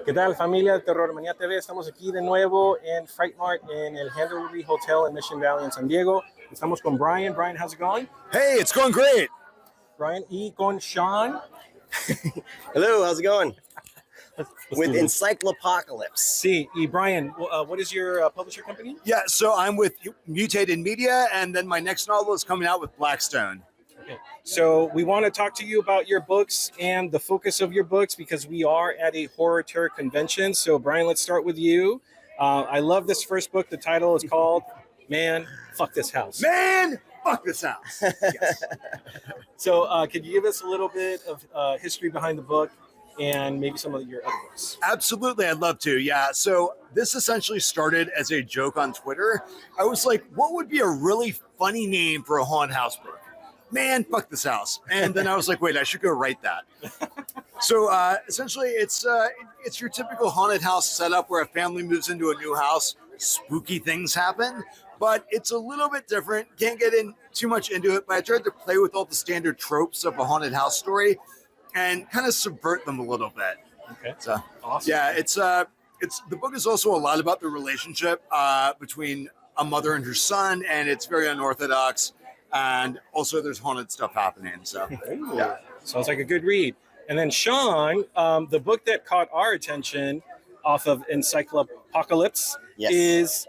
¿Qué tal, familia de Terror-Mania TV? Estamos aquí de nuevo en Fright Mart en el Henry Hotel en Mission Valley en San Diego. Estamos con Brian. Brian, how's it going? Hey, it's going great. Brian, y con Sean. Hello, how's it going? Let's With do this. Encyclopocalypse. Sí, y Brian, what is your publisher company? Yeah, so I'm with Mutated Media, and then my next novel is coming out with Blackstone. Okay. So we want to talk to you about your books and the focus of your books because we are at a horror terror convention. So Brian, let's start with you. I love this first book. The title is called Man, Fuck This House. Man, fuck this house. Yes. So could you give us a little bit of history behind the book and maybe some of your other books? Absolutely, I'd love to. Yeah, so this essentially started as a joke on Twitter. I was like, what would be a really funny name for a haunted house book? Man, fuck this house. And then I was like, wait, I should go write that. So essentially, it's your typical haunted house setup where a family moves into a new house, spooky things happen, but it's a little bit different. Can't get in too much into it, but I tried to play with all the standard tropes of a haunted house story and kind of subvert them a little bit. Okay. So Awesome. yeah, it's the book is also a lot about the relationship between a mother and her son, and it's very unorthodox. And also, there's haunted stuff happening. So, yeah. Sounds like a good read. And then Sean, the book that caught our attention off of Encyclopocalypse Yes. is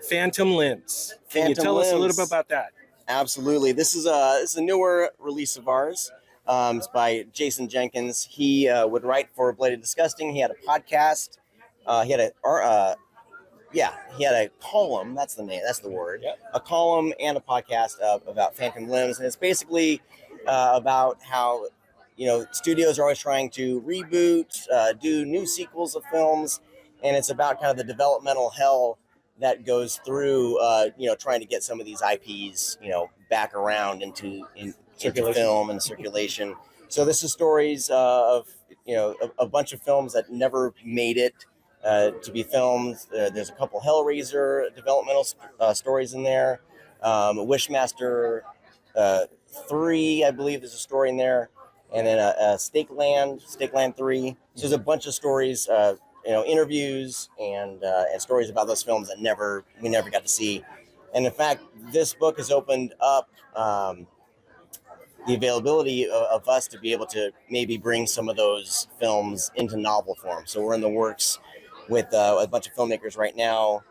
Phantom Limbs. Can you Phantom tell us a little Limbs. bit about that? Absolutely. This is a newer release of ours. It's by Jason Jenkins. He would write for Bladed Disgusting. He had a podcast. He had a column. That's the name. That's the word. Yep. A column and a podcast about Phantom Limbs, and it's basically about how studios are always trying to reboot, do new sequels of films, and it's about kind of the developmental hell that goes through, trying to get some of these IPs, back around into film and circulation. So this is stories of a bunch of films that never made it to be filmed. There's a couple Hellraiser developmental stories in there. Wishmaster 3, I believe, there's a story in there, and then a Stakeland 3. So there's a bunch of stories, interviews and stories about those films that we never got to see. And in fact, this book has opened up the availability of us to be able to maybe bring some of those films into novel form. So we're in the works with a bunch of filmmakers right now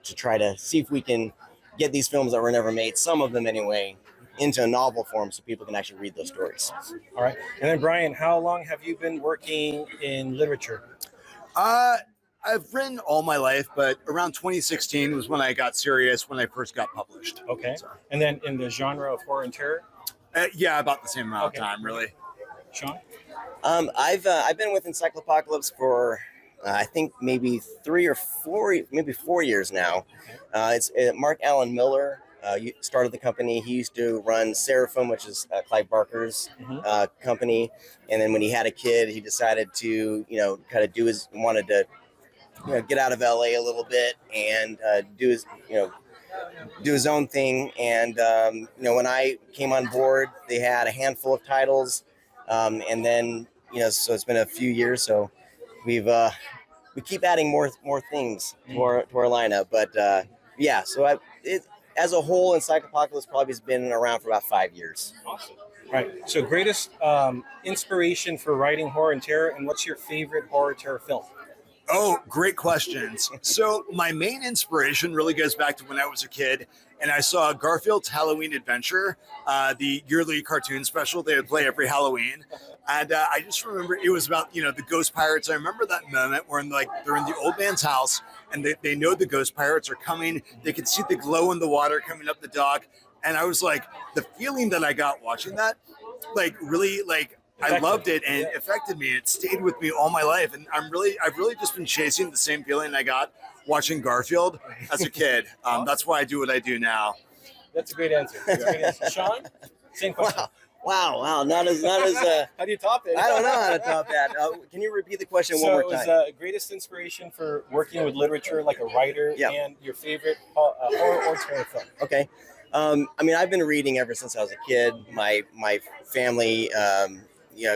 to try to see if we can get these films that were never made, some of them anyway, into a novel form so people can actually read those stories. All right. And then Brian, how long have you been working in literature? I've written all my life, but around 2016 was when I got serious, when I first got published. Okay. So, And then in the genre of horror and terror? yeah, about the same amount Okay. of time, really. Sean? I've been with Encyclopocalypse for I think maybe 4 years now. It's Mark Allen Miller started the company. He used to run Seraphim, which is Clive Barker's company. And then when he had a kid, he decided to kind of wanted to get out of LA a little bit and do his own thing. And when I came on board, they had a handful of titles, and then so it's been a few years. So we keep adding more things to our lineup. But so as a whole, Encyclopocalypse probably has been around for about 5 years. Awesome. Right. So greatest inspiration for writing horror and terror, and what's your favorite horror terror film? Oh, great questions. So my main inspiration really goes back to when I was a kid and I saw Garfield's Halloween Adventure, the yearly cartoon special they would play every Halloween. And I just remember it was about, the ghost pirates. I remember that moment where they're in the old man's house and they know the ghost pirates are coming. They can see the glow in the water coming up the dock. And I was like, the feeling that I got watching that, really I loved it and it affected me. It stayed with me all my life. And I've really just been chasing the same feeling I got watching Garfield as a kid. That's why I do what I do now. That's a great answer. Sean, same question. Wow. Not as. How do you top it? I don't know how to top that. Can you repeat the question one more time? So it was greatest inspiration for working with literature, like a writer, and your favorite horror or terror film. Okay. I've been reading ever since I was a kid. My family,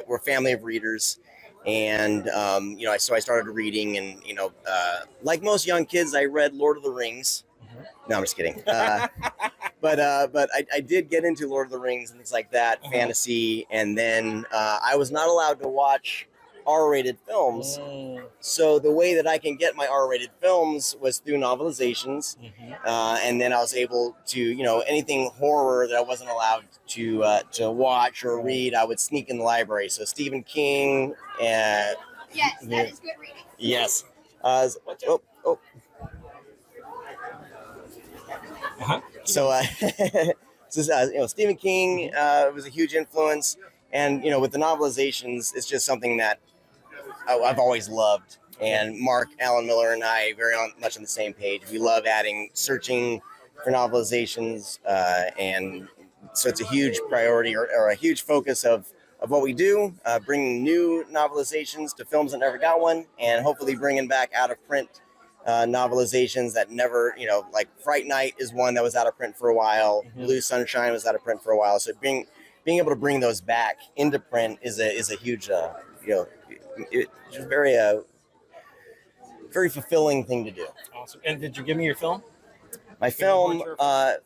we're a family of readers, And so I started reading, and like most young kids, I read Lord of the Rings. No, I'm just kidding. But I did get into Lord of the Rings and things like that, fantasy, and then I was not allowed to watch R-rated films. So the way that I can get my R-rated films was through novelizations, and then I was able to, anything horror that I wasn't allowed to watch or read, I would sneak in the library. So Stephen King. Yes, that is good reading. Yes. So, Stephen King was a huge influence, and with the novelizations, it's just something that I've always loved. And Mark, Alan Miller, and I very much on the same page. We love searching for novelizations, and so it's a huge priority or a huge focus of what we do, bringing new novelizations to films that never got one, and hopefully bringing back out of print novelizations that never, like Fright Night is one that was out of print for a while. Blue Sunshine was out of print for a while. So being able to bring those back into print is a huge, it's very very fulfilling thing to do. Awesome. And did you give me your film? My film, I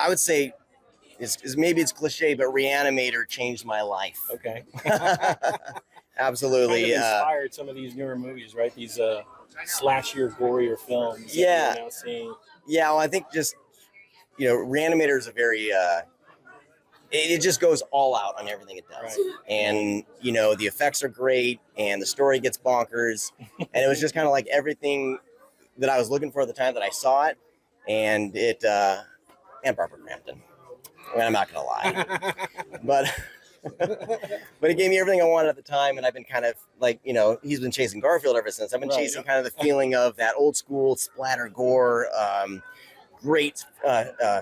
would say, maybe it's cliche, but Reanimator changed my life. Okay. Absolutely. Kind of inspired some of these newer movies, right? These slashier, gorier films. Yeah. That we're now seeing. Yeah, well, I think just, Reanimator is a very, it just goes all out on everything it does. Right. And, the effects are great, and the story gets bonkers. And it was just kind of like everything that I was looking for at the time that I saw it. And and Barbara Crampton. I mean, I'm not going to lie. But it gave me everything I wanted at the time, and I've been kind of like, he's been chasing Garfield ever since. I've been chasing kind of the feeling of that old school splatter gore, great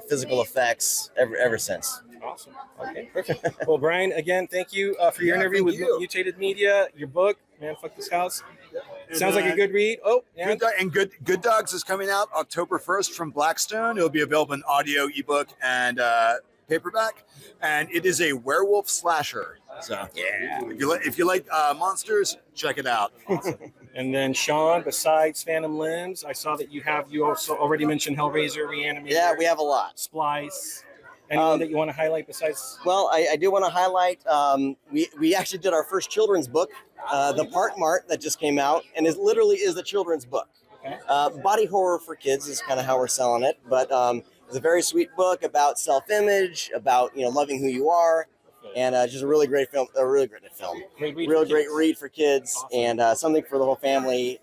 physical effects ever since. Awesome. Okay, perfect. Well, Brian, again, thank you for your interview with Mutated Media, your book, Man, Fuck This House. Sounds like a good read. Oh, yeah. Good Dogs is coming out October 1st from Blackstone. It'll be available in audio, ebook, and paperback, and it is a werewolf slasher. So yeah, if you like monsters, check it out. Awesome. And then Sean, besides Phantom Limbs, I saw that you also already mentioned Hellraiser, Reanimator. Yeah, we have a lot. Splice. Anyone that you want to highlight besides? Well, I do want to highlight. We actually did our first children's book, the Mart, that just came out, and it literally is a children's book. Okay. Body horror for kids is kind of how we're selling it, but it's a very sweet book about self-image, about loving who you are, and just a really great film. A really great film. Great read for kids, awesome. And something for the whole family.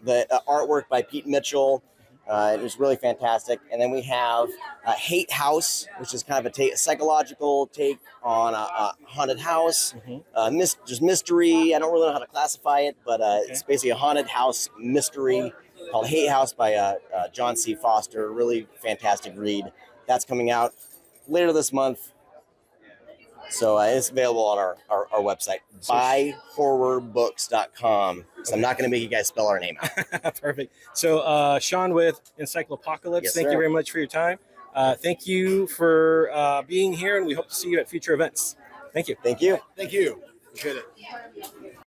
The artwork by Pete Mitchell. It was really fantastic. And then we have Hate House, which is kind of a psychological take on a haunted house. Just mystery. I don't really know how to classify it, but it's basically a haunted house mystery called Hate House by John C. Foster. Really fantastic read. That's coming out later this month. So it's available on our website, buyhorrorbooks.com. So I'm not going to make you guys spell our name out. Perfect. So Sean with Encyclopocalypse, thank you very much for your time. Thank you for being here, and we hope to see you at future events. Thank you. Thank you. Thank you. Appreciate it.